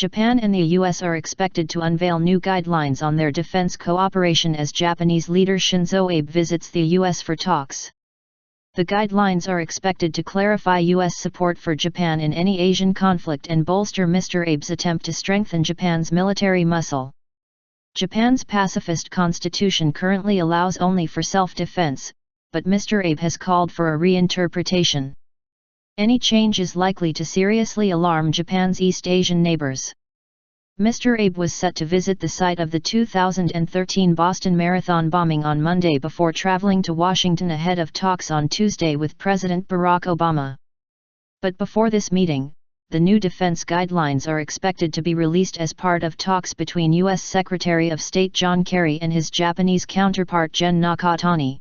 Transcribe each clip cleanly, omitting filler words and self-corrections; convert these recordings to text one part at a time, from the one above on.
Japan and the US are expected to unveil new guidelines on their defense cooperation as Japanese leader Shinzo Abe visits the US for talks. The guidelines are expected to clarify US support for Japan in any Asian conflict and bolster Mr. Abe's attempt to strengthen Japan's military muscle. Japan's pacifist constitution currently allows only for self-defense, but Mr. Abe has called for a reinterpretation. Any change is likely to seriously alarm Japan's East Asian neighbors. Mr. Abe was set to visit the site of the 2013 Boston Marathon bombing on Monday before traveling to Washington ahead of talks on Tuesday with President Barack Obama. But before this meeting, the new defense guidelines are expected to be released as part of talks between U.S. Secretary of State John Kerry and his Japanese counterpart Gen Nakatani.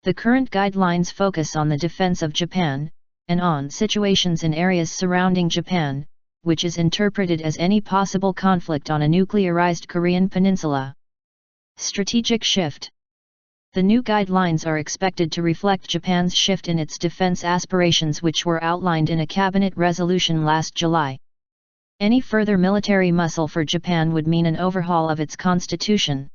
The current guidelines focus on the defense of Japan, and on situations in areas surrounding Japan, which is interpreted as any possible conflict on a nuclearized Korean peninsula. Strategic shift. The new guidelines are expected to reflect Japan's shift in its defense aspirations, which were outlined in a cabinet resolution last July. Any further military muscle for Japan would mean an overhaul of its constitution.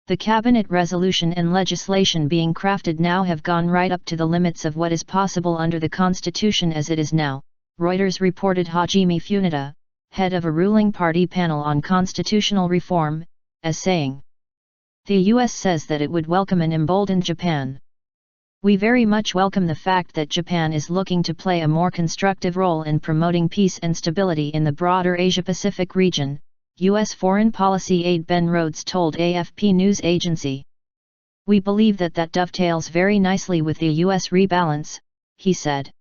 The cabinet resolution and legislation being crafted now have gone right up to the limits of what is possible under the constitution as it is now, Reuters reported. Hajime Funita, head of a ruling party panel on constitutional reform, as saying, "The US says that it would welcome an emboldened Japan. We very much welcome the fact that Japan is looking to play a more constructive role in promoting peace and stability in the broader Asia-Pacific region," U.S. Foreign Policy aide Ben Rhodes told AFP news agency. "We believe that dovetails very nicely with the U.S. rebalance," he said.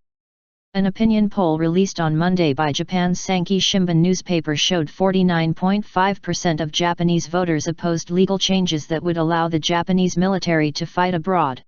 An opinion poll released on Monday by Japan's Sankei Shimbun newspaper showed 49.5% of Japanese voters opposed legal changes that would allow the Japanese military to fight abroad.